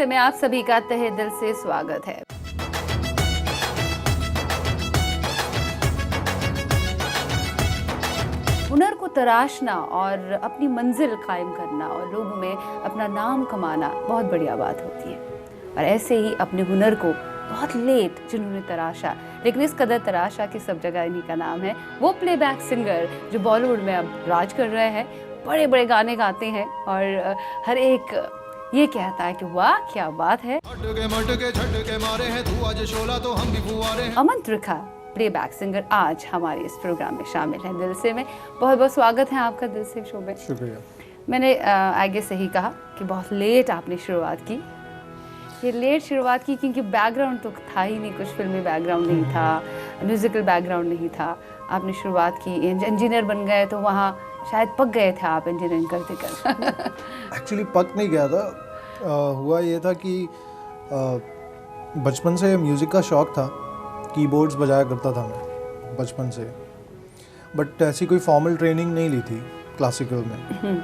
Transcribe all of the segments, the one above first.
दिलसे में आप सभी का तहे दिल से स्वागत है। हुनर को तराशना और अपनी मंजिल कायम करना और लोगों में अपना नाम कमाना बहुत बढ़िया बात होती है। और ऐसे ही अपने हुनर को बहुत लेट जिन्होंने तराशा, लेकिन इस कदर तराशा कि सब जगह इन्हीं का नाम है, वो प्लेबैक सिंगर जो बॉलीवुड में अब राज कर रहे हैं, बड़े बड़े गाने गाते हैं और हर एक ये कहता है कि वाह क्या बात है। अमन त्रिखा प्लेबैक सिंगर आज हमारे इस प्रोग्राम में शामिल है। दिल से में बहुत बहुत स्वागत है आपका दिल से शो में। शुक्रिया। मैंने आगे सही कहा कि बहुत लेट आपने शुरुआत की। ये लेट शुरुआत की क्योंकि बैकग्राउंड तो था ही नहीं, कुछ फिल्मी बैकग्राउंड नहीं था, म्यूजिकल बैकग्राउंड नहीं था। आपने शुरुआत की, इंजीनियर बन गए तो वहाँ शायद पक गए थे आप इंजीनियरिंग करते कर। एक्चुअली पक नहीं गया था, हुआ ये था कि बचपन से म्यूज़िक का शौक़ था, कीबोर्ड्स बजाया करता था मैं बचपन से, बट ऐसी कोई फॉर्मल ट्रेनिंग नहीं ली थी क्लासिकल में।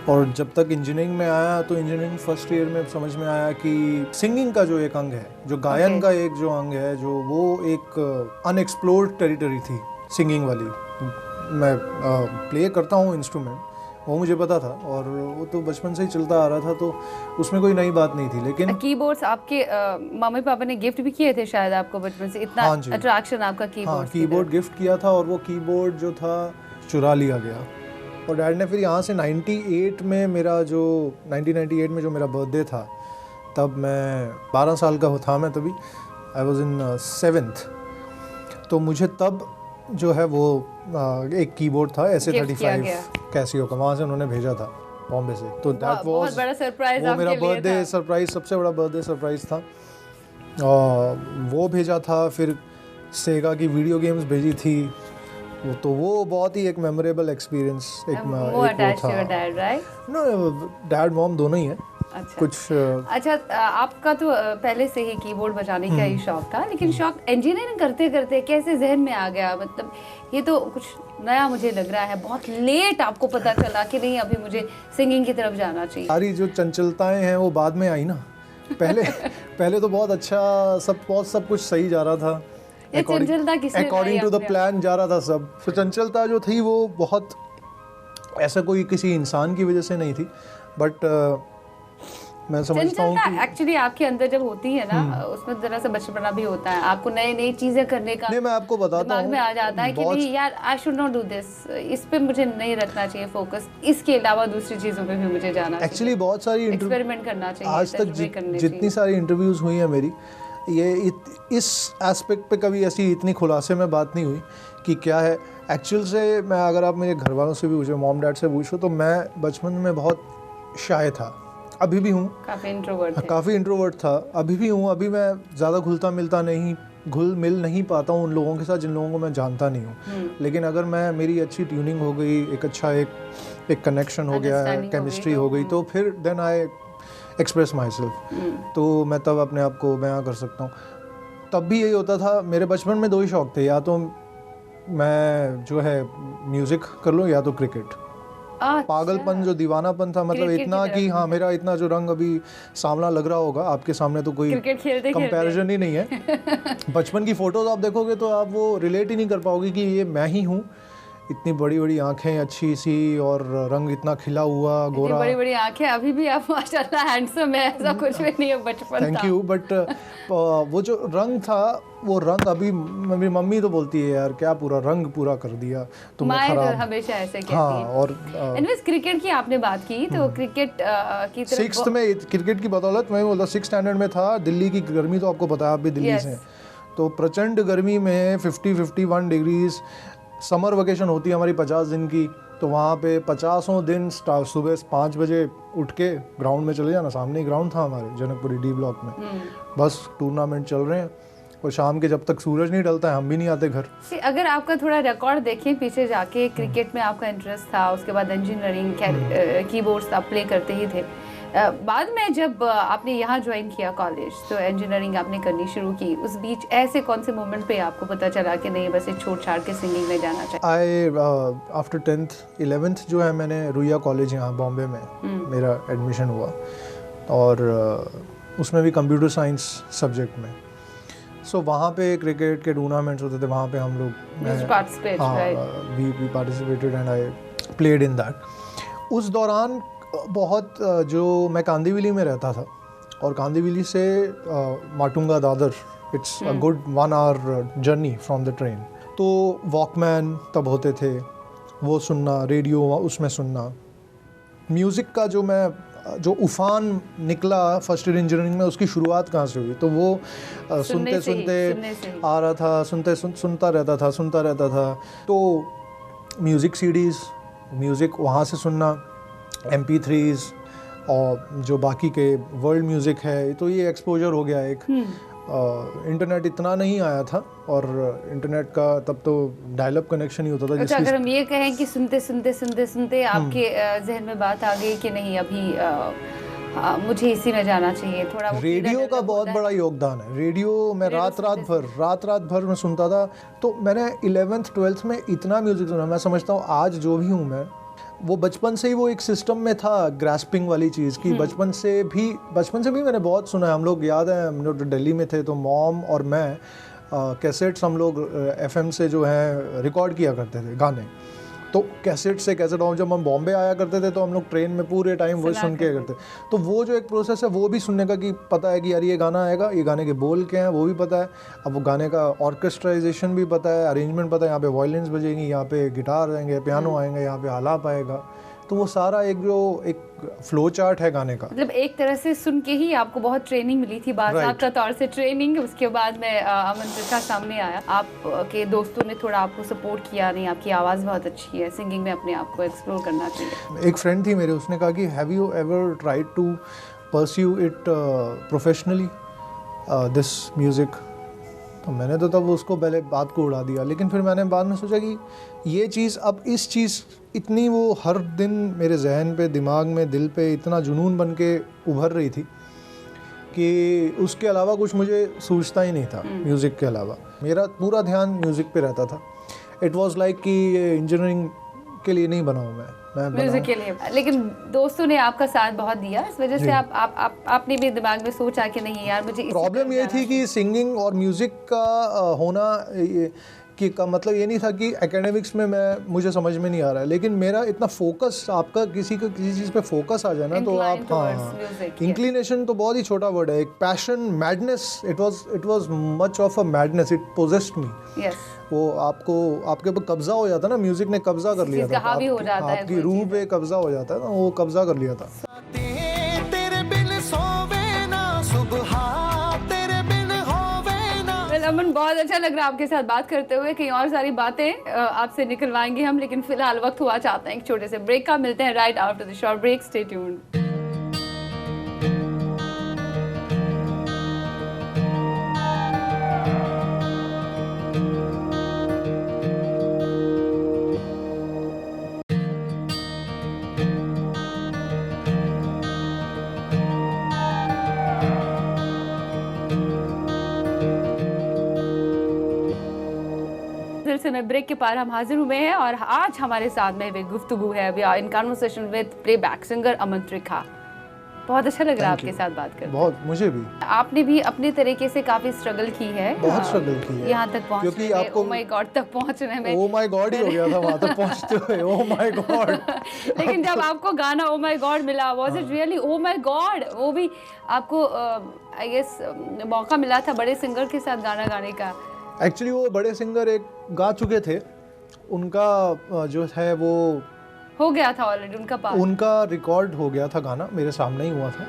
और जब तक इंजीनियरिंग में आया तो इंजीनियरिंग फर्स्ट ईयर में समझ में आया कि सिंगिंग का जो एक अंग है, जो गायन का एक जो अंग है, जो वो एक अनएक्सप्लोर्ड टेरिटरी थी सिंगिंग वाली। मैं प्ले करता हूँ इंस्ट्रूमेंट, वो मुझे पता था और वो तो बचपन से ही चलता आ रहा था, तो उसमें कोई नई बात नहीं थी। लेकिन कीबोर्ड्स आपके मम्मी पापा ने गिफ्ट भी किए थे शायद आपको बचपन से, इतना अट्रैक्शन आपका कीबोर्ड। हाँ, कीबोर्ड गिफ्ट किया था और वो कीबोर्ड जो था चुरा लिया गया। और डैड ने फिर यहाँ से 1998 में जो मेरा बर्थडे था, तब मैं 12 साल का था मैं तभी, आई वॉज इन 7th। तो मुझे तब जो है वो एक कीबोर्ड था SA-35 कैसियो का, वहाँ से उन्होंने भेजा था बॉम्बे से। तो दैट वाज बड़ा सरप्राइज, वो मेरा बर्थडे सरप्राइज, सबसे बड़ा बर्थडे सरप्राइज था। वो भेजा था, फिर सेगा की वीडियो गेम्स भेजी थी, तो वो बहुत ही एक मेमोरेबल एक्सपीरियंस डैड मॉम दोनों ही है। अच्छा। कुछ अच्छा, आपका तो पहले से ही कीबोर्ड बजाने का ही शौक था, लेकिन शौक इंजीनियरिंग करते करते कैसे जहन में आ गया? मतलब ये तो कुछ नया मुझे लग रहा है, बहुत लेट आपको पता चला कि नहीं अभी मुझे सिंगिंग की तरफ जाना चाहिए। सारी जो चंचलताएं हैं वो बाद में आई ना। पहले तो बहुत अच्छा सब कुछ सही जा रहा था, अकॉर्डिंग टू द प्लान जा रहा था सब। तो चंचलता जो थी वो बहुत ऐसा कोई किसी इंसान की वजह से नहीं थी, बट मैं समझता हूँ कि एक्चुअली आपके अंदर जब होती है ना, उसमें जरा सा बचपना भी होता है, आपको नई चीजें करने का नहीं, मैं आपको बताता हूँ, दिमाग में आ जाता है कि नहीं यार I should not do this, इस पे मुझे नहीं रखना चाहिए फोकस, इसके अलावा दूसरी चीजों पे भी मुझे जाना चाहिए। एक्चुअली बहुत सारी एक्सपेरिमेंट करना चाहिए। आज तक जितनी सारी इंटरव्यूज हुई है मेरी, ये इस एस्पेक्ट पे कभी ऐसी इतनी खुलासे में बात नहीं हुई कि क्या है एक्चुअल से। मैं अगर आप मेरे घर वालों से भी पूछो, मॉम डैड से पूछो, तो मैं बचपन में बहुत शाय था, अभी भी हूँ। काफ़ी इंट्रोवर्ट था, अभी भी हूँ। अभी मैं ज़्यादा घुल मिल नहीं पाता हूँ उन लोगों के साथ जिन लोगों को मैं जानता नहीं हूँ। लेकिन अगर मेरी अच्छी ट्यूनिंग हो गई, एक अच्छा एक कनेक्शन हो गया, केमिस्ट्री हो गई, तो फिर then I express myself. तो मैं तब अपने आप को बयां कर सकता हूँ। तब भी यही होता था, मेरे बचपन में 2 ही शौक थे, या तो मैं जो है म्यूज़िक कर लूँ या तो क्रिकेट। पागलपन, जो दीवानापन था, मतलब इतना कि हाँ, मेरा इतना जो रंग अभी सांवला लग रहा होगा आपके सामने तो कोई कंपैरिजन ही नहीं है। बचपन की फोटोज आप देखोगे तो आप वो रिलेट ही नहीं कर पाओगे कि ये मैं ही हूँ। इतनी बड़ी बड़ी आंखें अच्छी सी और रंग इतना खिला हुआ, गोरा, बड़ी बड़ी आंखें, अभी भी आप माशाल्लाह हैंडसम है, ऐसा कुछ भी नहीं है बचपन। Thank you. बट वो जो रंग था, वो रंग अभी मेरी मम्मी तो बोलती है यार क्या पूरा रंग पूरा कर दिया तुमने, खराब। हमेशा ऐसे कहती हाँ, है। और क्रिकेट की आपने बात की, तो क्रिकेट की तरफ 6th में क्रिकेट की बदौलत मैं बोलता 6th स्टैंडर्ड में था। दिल्ली की गर्मी तो आपको पता है, आप भी दिल्ली से हैं, तो प्रचंड गर्मी में 50-51 डिग्रीज समर वेकेशन होती है हमारी 50 दिन की, तो वहाँ पे 50 दिन सुबह 5 बजे उठ के ग्राउंड में चले जाना। सामने ही ग्राउंड था हमारे जनकपुरी D ब्लॉक में, बस टूर्नामेंट चल रहे हैं और शाम के जब तक सूरज नहीं ढलता है हम भी नहीं आते घर। अगर आपका थोड़ा रिकॉर्ड देखें पीछे जाके, क्रिकेट में आपका इंटरेस्ट था, उसके बाद इंजीनियरिंग, कीबोर्ड्स आप प्ले करते ही थे। बाद में जब आपने यहाँ ज्वाइन किया कॉलेज, तो इंजीनियरिंग आपने करनी शुरू की, उस बीच ऐसे कौन से मोमेंट पे आपको पता चला कि नहीं बस ये छोड़ छाड़ के सिंगिंग में जाना चाहिए? आफ्टर 10th 11th जो है मैंने रुइया कॉलेज यहाँ बॉम्बे में मेरा एडमिशन हुआ, और उसमें भी कंप्यूटर साइंस सब्जेक्ट में। सो वहाँ पे क्रिकेट के टूर्नामेंट्स होते थे, वहाँ पे हम लोग we participated and I played in that. उस दौरान बहुत जो मैं कांदीवली में रहता था और कांदीवली से Matunga Dadar, it's a good 1 hour journey from the train. तो वॉकमैन तब होते थे, वो सुनना, रेडियो उसमें सुनना, म्यूज़िक का जो उफान निकला फर्स्ट ईयर इंजीनियरिंग में, उसकी शुरुआत कहाँ से हुई, तो वो सुनते सुनते आ रहा था, सुनता रहता था। तो म्यूज़िक सीडीज़, म्यूज़िक वहाँ से सुनना, MP3s और जो बाकी के वर्ल्ड म्यूज़िक है, तो ये एक्सपोजर हो गया एक। इंटरनेट इतना नहीं आया था और इंटरनेट का तब तो डायल-अप कनेक्शन ही होता था। अच्छा, अगर हम ये कहें कि सुनते आपके जहन में बात आ गई कि नहीं अभी मुझे इसी में जाना चाहिए, थोड़ा रेडियो का बहुत बड़ा योगदान है। रेडियो में रात भर मैं सुनता था। तो मैंने 11th 12th में इतना म्यूज़िक सुना, मैं समझता हूँ आज जो भी हूँ मैं, वो बचपन से ही वो एक सिस्टम में था, ग्रास्पिंग वाली चीज़ की। बचपन से भी मैंने बहुत सुना है। हम लोग, याद है, हम लोग दिल्ली में थे तो मॉम और मैं कैसेट्स हम लोग FM से जो है रिकॉर्ड किया करते थे गाने। तो कैसेट और जब हम बॉम्बे आया करते थे तो हम लोग ट्रेन में पूरे टाइम वही सुन के करते। तो वो जो एक प्रोसेस है वो भी सुनने का, कि पता है कि यार ये गाना आएगा, ये गाने के बोल क्या हैं वो भी पता है, अब वो गाने का ऑर्केस्ट्राइजेशन भी पता है, अरेंजमेंट पता है, यहाँ पे वायलिन्स बजेंगी, यहाँ पे गिटार आएंगे, पियानो आएंगे, यहाँ पे आलाप आएगा। तो वो सारा एक फ्लो चार्ट है गाने का। मतलब एक तरह से सुन के ही आपको बहुत ट्रेनिंग मिली थी, बाकायदा तौर से ट्रेनिंग। उसके बाद में अमंत्रिका सामने आया, आपके दोस्तों ने थोड़ा आपको सपोर्ट किया, नहीं आपकी आवाज़ बहुत अच्छी है, सिंगिंग में अपने आप को एक्सप्लोर करना चाहिए। एक फ्रेंड थी मेरे, उसने कहा कि have you ever tried to pursue it professionally, this music. तो मैंने तो तब उसको पहले बात को उड़ा दिया, लेकिन फिर मैंने बाद में सोचा कि ये चीज़, अब इस चीज़ इतनी वो हर दिन मेरे जहन पे, दिमाग में, दिल पे इतना जुनून बन के उभर रही थी कि उसके अलावा कुछ मुझे सूझता ही नहीं था। म्यूज़िक के अलावा मेरा पूरा ध्यान म्यूज़िक पे रहता था। इट वाज लाइक कि इंजीनियरिंग के लिए नहीं बना हूँ मैं म्यूजिक के लिए। लेकिन दोस्तों ने आपका साथ बहुत दिया, इस वजह से आपने भी दिमाग में सोचा कि नहीं यार मुझे। प्रॉब्लम ये थी कि सिंगिंग और म्यूज़िक का होना कि का मतलब ये नहीं था कि एकेडमिक्स में मुझे समझ में नहीं आ रहा है, लेकिन मेरा इतना फोकस, आपका किसी चीज़ पे फोकस आ जाए ना, तो आप, हाँ, इंक्लिनेशन तो बहुत ही छोटा वर्ड है, एक passion, madness, it was much of a madness, it possessed me. वो आपके ऊपर कब्जा हो जाता ना, म्यूजिक ने कब्जा कर लिया था, आपकी रूह पे कब्जा हो जाता है ना, वो कब्जा कर लिया था। अमन, बहुत अच्छा लग रहा है आपके साथ बात करते हुए। कहीं और सारी बातें आपसे निकलवाएंगे हम, लेकिन फिलहाल वक्त हुआ चाहते हैं एक छोटे से ब्रेक का। मिलते हैं right after the short break, stay tuned. में ब्रेक के पार हम हाजिर हुए हैं और आज हमारे साथ में वे गुफ्तगू है, we are in conversation with playback singer Amantrika. बहुत अच्छा लग रहा है आपके साथ बात करके। बहुत, मुझे भी। आपने भी अपने तरीके से काफी स्ट्रगल की है, बहुत स्ट्रगल की है यहाँ तक पहुँचने में, ओह माय गॉड तक पहुँचने में। ओह माय गॉड ही हो गया था वहाँ तक पहुँचते हुए, ओह माय गॉड। लेकिन जब आपको गाना ओह माय गॉड मिला, was it really oh my God? वो भी आपको आई गेस मौका मिला था बड़े सिंगर के साथ गाना गाने का। एक्चुअली वो बड़े सिंगर एक गा चुके थे, उनका जो है वो हो गया था ऑलरेडी, उनका रिकॉर्ड हो गया था, गाना मेरे सामने ही हुआ था,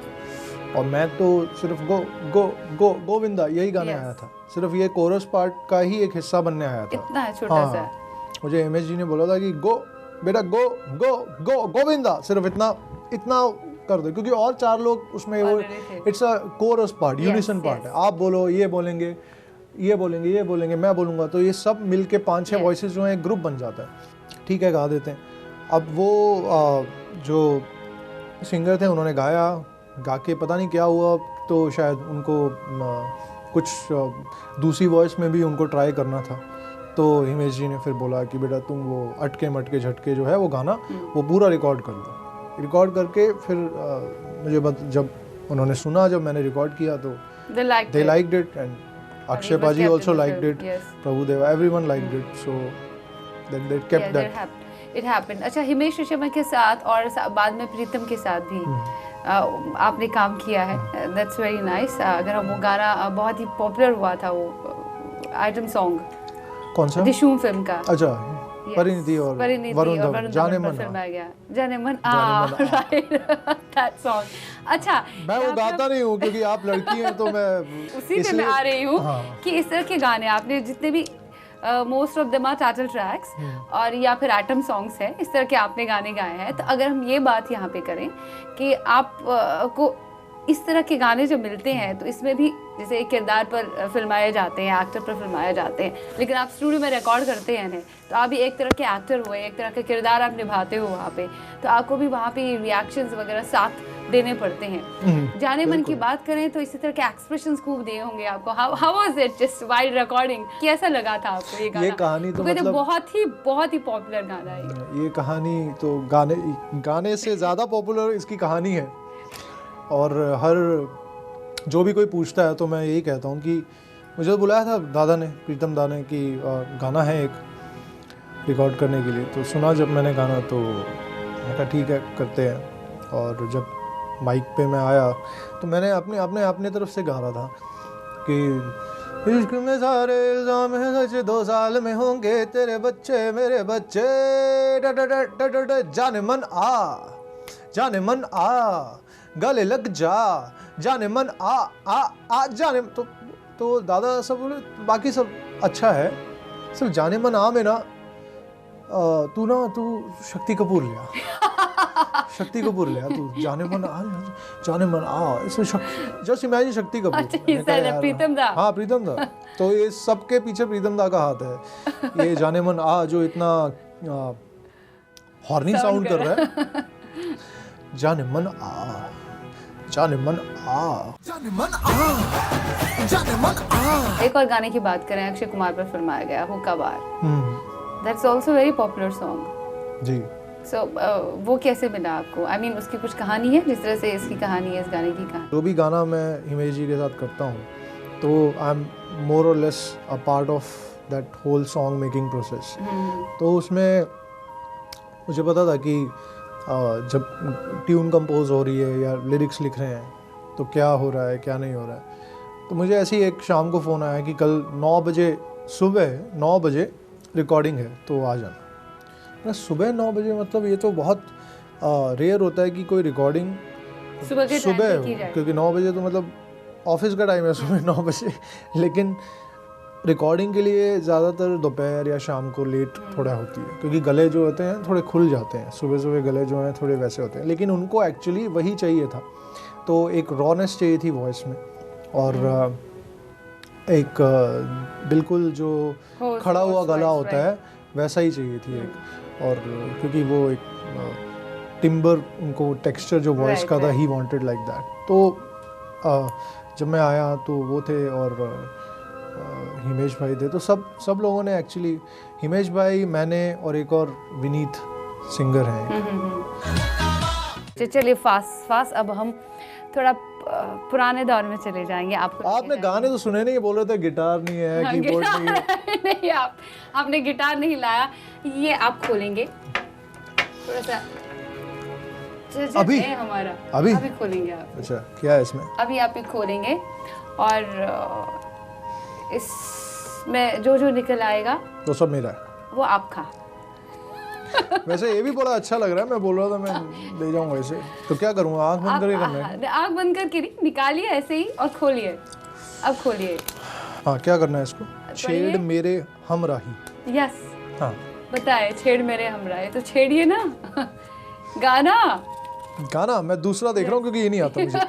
और मैं तो सिर्फ गो गो गो गोविंदा यही गाने आया था, सिर्फ ये कोरस पार्ट का ही एक हिस्सा बनने आया था। इतना है छोटा सा। मुझे एमएस जी ने बोला था कि गो बेटा गो गो गो गोविंदा, सिर्फ इतना कर दो, क्योंकि और 4 लोग उसमें वो, it's a coarse part, unison part है, आप बोलो, ये बोलेंगे, ये बोलेंगे, ये बोलेंगे, मैं बोलूँगा, तो ये सब मिलके 5-6 वॉइसेस जो हैं एक ग्रुप बन जाता है। ठीक है, गा देते हैं। अब वो जो सिंगर थे उन्होंने गा के पता नहीं क्या हुआ, तो शायद उनको कुछ दूसरी वॉइस में भी उनको ट्राई करना था, तो हिमेश जी ने फिर बोला कि बेटा तुम वो अटके मटके झटके जो है वो गाना वो पूरा रिकॉर्ड कर लो। रिकॉर्ड करके फिर मुझे जब उन्होंने सुना जब मैंने रिकॉर्ड किया तो They liked they it. liked it and Akshay it was Paji kept also in the liked film, it. yes. Prabhudeva, everyone liked it. So then they kept Yeah, that. it happened. अच्छा, हिमेश रेशमिया के साथ और बाद में प्रीतम के साथ भी आपने काम किया है. That's very nice. अगर हम वो गाना बहुत ही पॉपुलर हुआ था, वो आइटम सॉन्ग कौन सा? दिशूम फिल्म का. अच्छा, परिणीति और वरुण धवन, जाने मन फिल्म आ गया, जाने मन जाने राइट दैट सॉन्ग. अच्छा, मैं वो गाता नहीं हूँ क्योंकि आप लड़की हैं तो मैं उसी पे मैं आ रही हूँ कि इस तरह के गाने आपने जितने भी most of them are title tracks और या फिर एटम सॉन्ग्स है, इस तरह के आपने गाने गाए हैं. तो अगर हम ये बात यहाँ पे करें कि आप को इस तरह के गाने जो मिलते हैं तो इसमें भी जैसे एक किरदार पर फिल्माए जाते हैं, एक्टर पर फिल्माए जाते हैं, लेकिन आप स्टूडियो में रिकॉर्ड करते हैं तो आप भी एक तरह के एक्टर हुए, एक तरह का किरदार आप निभाते हो वहाँ पे, तो आपको भी वहाँ पे रिएक्शंस वगैरह साथ देने पड़ते हैं. जाने मन की बात करें तो इसी तरह के एक्सप्रेशंस खूब दिए होंगे आपको. How was it just while recording? कैसा लगा था आपको ये गाना? ये कहानी तो मतलब बहुत ही पॉपुलर गाना है ये कहानी तो गाने से ज़्यादा पॉपुलर इसकी कहानी है. और हर जो भी कोई पूछता है तो मैं यही कहता हूँ कि मुझे तो बुलाया था दादा ने, प्रीतम दा ने, कि गाना है एक रिकॉर्ड करने के लिए. तो सुना जब मैंने गाना तो मैं कहा ठीक है करते हैं. और जब माइक पे मैं आया तो मैंने अपने तरफ से गा रहा था कि इश्क में सारे इल्जाम हैं सच, 2 साल में होंगे तेरे बच्चे मेरे बच्चे, जाने मन आ, जाने मन आ, गले लग जा, जाने मन आ जाने. तो दादा सब बोले बाकी सब अच्छा है, सिर्फ जाने मन आ में ना तू शक्ति कपूर लिया. शक्ति कपूर लिया तू, जाने मन आ इसमें जस्ट इमेजिन शक्ति कपूर. अच्छा, प्रीतम दा. हाँ, प्रीतम दा. तो ये सबके पीछे प्रीतम दा का हाथ है. ये जाने मन आ जो इतना हॉर्नी साउंड कर रहा है. जाने मन आ, जाने मन आ, जाने मन आ, जाने मन आ. एक और गाने की बात करें, अक्षय कुमार पर फिल्माया गया Hookah Bar. That's also very popular song. जी. सो वो कैसे मिला आपको? आई मीन उसकी कुछ कहानी है जिस तरह से इसकी कहानी है, इस गाने की कहानी? जो भी गाना मैं हिमेश जी के साथ करता हूँ तो आई am more or less a part of that whole song making process. तो उसमें मुझे पता था कि जब ट्यून कंपोज हो रही है या लिरिक्स लिख रहे हैं तो क्या हो रहा है क्या नहीं हो रहा है. तो मुझे ऐसे ही एक शाम को फ़ोन आया कि कल 9 बजे, सुबह 9 बजे रिकॉर्डिंग है तो आ जाना. सुबह 9 बजे मतलब ये तो बहुत रेयर होता है कि कोई रिकॉर्डिंग सुबह हो, क्योंकि 9 बजे तो मतलब ऑफिस का टाइम है सुबह 9 बजे. लेकिन रिकॉर्डिंग के लिए ज़्यादातर दोपहर या शाम को लेट थोड़ा होती है, क्योंकि गले जो होते हैं थोड़े खुल जाते हैं. सुबह गले जो हैं थोड़े वैसे होते हैं, लेकिन उनको एक्चुअली वही चाहिए था. तो एक रॉनेस चाहिए थी वॉइस में, और एक बिल्कुल जो खड़ा हुआ गला होता है वैसा ही चाहिए थी एक. और क्योंकि वो एक टिम्बर, उनको टेक्सचर जो वॉइस का था, ही वांटेड लाइक दैट. तो जब मैं आया तो वो थे और हिमेश भाई थे. तो सब लोगों ने एक्चुअली, हिमेश भाई, मैंने और एक और विनीत सिंगर हैं. चलिए फास्ट अब हम थोड़ा पुराने दौर में चले जाएंगे. आपने गाने तो सुने नहीं, बोल रहे थे गिटार नहीं है, कीबोर्ड नहीं है. नहीं, आपने गिटार नहीं लाया. ये आप खोलेंगे थोड़ा सा अभी हमारा अभी खोलेंगे आप. अच्छा, क्या है इसमें? अभी आप ही खोलेंगे और इसमें जो निकल आएगा तो सब मेरा है, वो आपका. वैसे ये भी बड़ा अच्छा लग रहा है. मैं बोल रहा था मैं ले जाऊंगा इसे. तो क्या करूँगा, आँख बंद करके करना है? आँख बंद करके नहीं, निकालिए ऐसे ही और खोलिए. अब खोलिए. हाँ, क्या करना है इसको? छेड़ मेरे हमराही. यस. हाँ, बताए, छेड़ मेरे हमराही. तो छेड़िए ना. गाना मैं दूसरा देख रहा हूँ क्योंकि ये नहीं आता मुझे.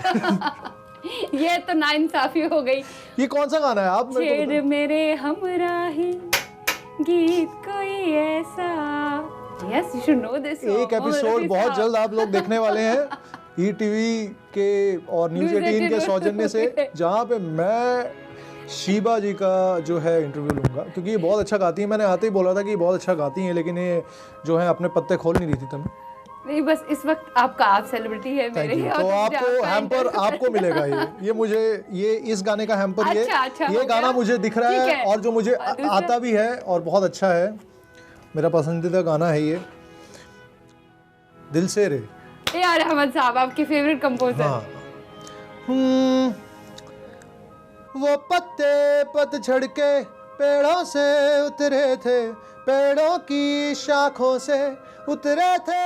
ये तो नाइंसाफी हो गई. ये कौन सा गाना है आप छेड़ मेरे हमराही, गीत कोई ऐसा. Yes, you should know this. एक एपिसोड बहुत जल्द आप लोग देखने वाले हैं ETV के और न्यूज़ 18 के सौजन्य से, जहाँ पे मैं शीबा जी का जो है इंटरव्यू लूँगा, क्योंकि ये बहुत अच्छा गाती है. मैंने आते ही बोला था कि ये बहुत अच्छा गाती हैं, लेकिन ये जो है अपने पत्ते खोल नहीं रही थी. नहीं, बस इस वक्त आपका, आप सेलिब्रिटी है मेरे थैंक यू। और तो मुझे आपको आपका हैम्पर इंटरव्यू आपको मिलेगा ये मुझे ये इस गाने का हैम्पर अच्छा, ये हो गाना गया? मुझे दिख रहा ठीक है और जो मुझे और दूसरा? आता भी है और बहुत अच्छा है, मेरा पसंदीदा गाना है ये, दिल से रे। ए आर रहमान साहब, आपके फेवरेट कंपोजर। हाँ। वो पत्ते पतझड़ के पेड़ों से उतरे थे, पेड़ों की शाखों से उतरे थे,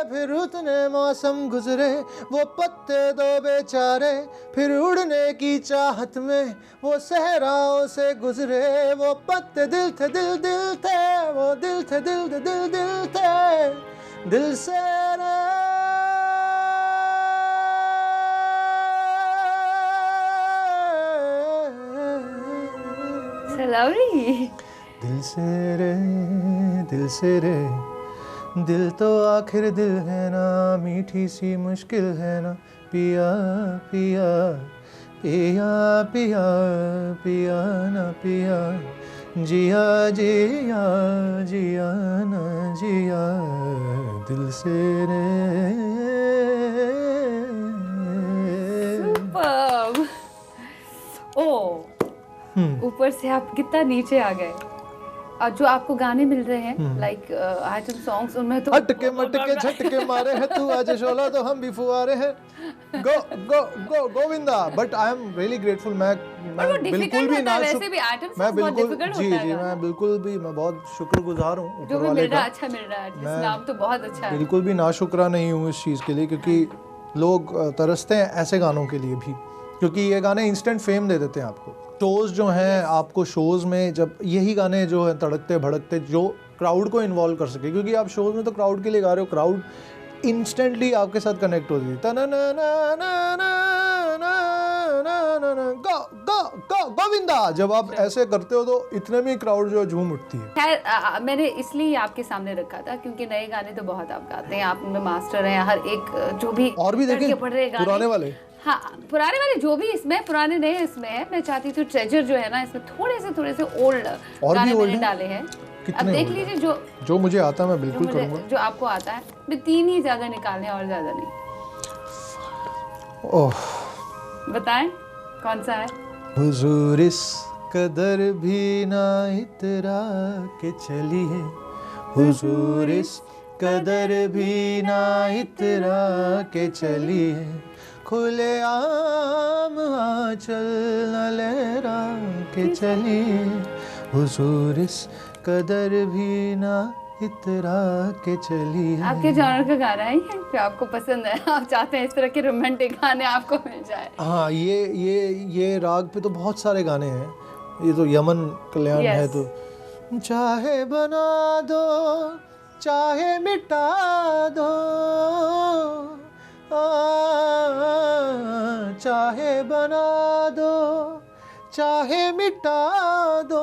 फिर उतने मौसम गुजरे, वो पत्ते दो बेचारे, फिर उड़ने की चाहत में वो सहराओं से गुजरे, वो पत्ते दिल थे, दिल दिल थे, वो दिल थे, दिल दिल दिल दिल थे, दिल से रे। लवली। दिल से रे, दिल से रे, दिल तो आखिर दिल है ना, मीठी सी मुश्किल है ना, पिया पिया पिया पिया पिया ना पिया, जिया जिया जिया ना जिया, दिल से रे। सुपर्ब। ओ, ऊपर से आप कितना नीचे आ गए। और जो आपको गाने मिल रहे हैं लाइक आइटम सॉन्ग्स, उनमें तो हटके मटके झटके मारे हैं, तू आज शोला तो हम भी फुआरे हैं, go go go Govinda. But I am really grateful. मैं बिल्कुल भी ना वैसे भी आइटम मैं सॉन्ग बहुत बिल्कुल डिफिकल्ट जी होता है जी गाना। मैं बिल्कुल भी मैं बहुत शुक्रगुजार हूँ जो ऊपर भी वाले मिल रहा का। है अच्छा मिल रहा है, मैं नाम तो बहुत अच्छा है। बिल्कुल भी नाशुक्रा नहीं हूँ इस चीज़ के लिए, क्योंकि लोग तरसते हैं ऐसे गानों के लिए भी, क्योंकि ये गाने इंस्टेंट फेम दे देते हैं आपको। शोज़ जो हैं, आपको शोज़ में जब यही गाने जो हैं तड़कते भड़कते, जो क्राउड को इन्वॉल्व कर सके, क्योंकि आप शोज़ में तो क्राउड के लिए गा रहे हो, क्राउड इंस्टेंटली आपके साथ कनेक्ट होती है। गो गो गो गोविंदा, जब आप ऐसे करते हो तो इतने में क्राउड जो झूम उठती है। खैर मैंने इसलिए आपके सामने रखा था क्योंकि नए गाने तो बहुत आप गाते हैं, आप उनमें मास्टर हैं। हर एक जो भी और भी देखें पढ़ रहे गाने, पुराने वाले, हाँ पुराने वाले जो भी इसमें, पुराने नए इसमें है। मैं चाहती थी ट्रेजर जो है ना, इसमें थोड़े से ओल्ड गाने मैंने डाले हैं। अब देख लीजिए जो मुझे आता है मैं बिल्कुल करूँगा। जो आपको आता है, मैं 3 ही ज्यादा निकालने और ज्यादा नहीं। ओह, बताएं कौन सा है? हुजूर इस कदर भी ना इतरा के चली है, हुजूर इस कदर भी ना इतरा के चली है, खुले आम आंचल न लहरा के चली है, हुजूर इस कदर भी ना इतरा के चली है। आपके जॉनर का गाना है ये जो आपको पसंद है, आप चाहते हैं इस तरह के रोमांटिक गाने आपको मिल जाए? हाँ, ये राग पे तो बहुत सारे गाने हैं। ये तो यमन कल्याण है, तो चाहे बना दो चाहे मिटा दो, चाहे बना दो चाहे मिटा दो,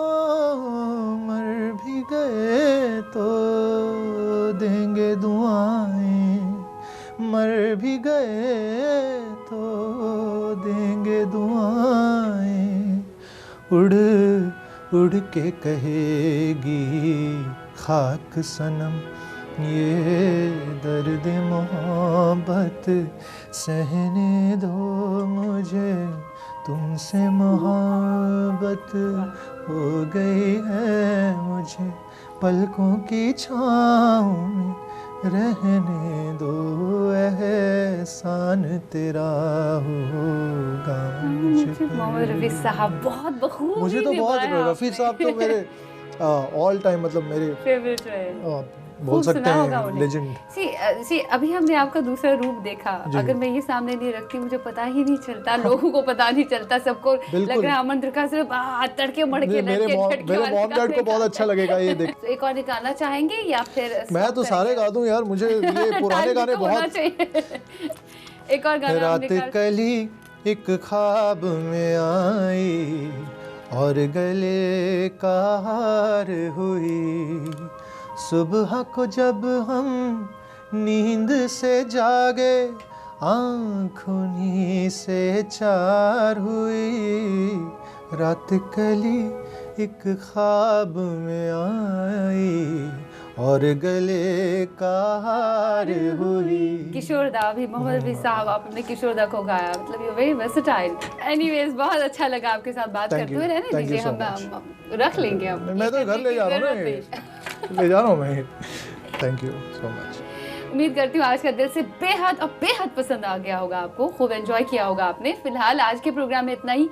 मर भी गए तो देंगे दुआएं, मर भी गए तो देंगे दुआएं, उड़ उड़ के कहेगी खाक सनम ये दर्द मोहब्बत, सहने दो मुझे तुमसे मोहब्बत, हो गई है मुझे पलकों की छाँव में, रहने दो एहसान तेरा होगा मुझ पे। मोहम्मद रफ़ी साहब बहुत बखूबी मुझे तो बहुत, रफ़ी साहब तो मेरे ऑल टाइम मतलब मेरे फेवरेट रहे, बोल सकते हैं लेजेंड। सी अभी हमने आपका दूसरा रूप देखा। अगर मैं ये सामने नहीं रखती मुझे पता ही नहीं चलता, लोगों को पता नहीं चलता, सबको लग रहा है अमन त्रिखा सिर्फ तड़के मड़के मेरे मॉम डैड को बहुत अच्छा लगेगा ये देख। तो एक और निकालना चाहेंगे या फिर? मैं तो सारे गा दूं यार, मुझे ये पुराने गाने बहुत। एक और गाना रात कली एक ख्वाब में आई और गले का हार हुई, सुबह को जब हम नींद से जागे आँख उन्हीं से चार हुई, रात कली एक ख्वाब में आई और गले का हार हुई। किशोर दा भी, मोहम्मद रफी साहब, आपने किशोर दा को गाया, मतलब यू वेरी वर्सेटाइल। एनीवेज बहुत अच्छा लगा आपके साथ बात करते हुए। रहने दीजिए, हम रख लेंगे हम। मैं तो घर ले जा रहा हूँ ना, ले जा रहा हूँ मैं। Thank you so much. उम्मीद करती हूँ आज का दिल से बेहद और बेहद पसंद आ गया होगा आपको, खूब एंजॉय किया होगा आपने। फिलहाल आज के प्रोग्राम में इतना ही।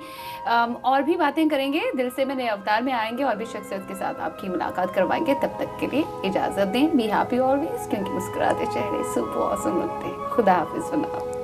और भी बातें करेंगे दिल से में, नए अवतार में आएंगे और भी शख्सियत के साथ आपकी मुलाकात करवाएंगे। तब तक के लिए इजाज़त दें। बी हैप्पी ऑलवेज, क्योंकि मुस्कुराते चेहरे सुपर ऑसम लगते हैं। खुदा हाफिज़।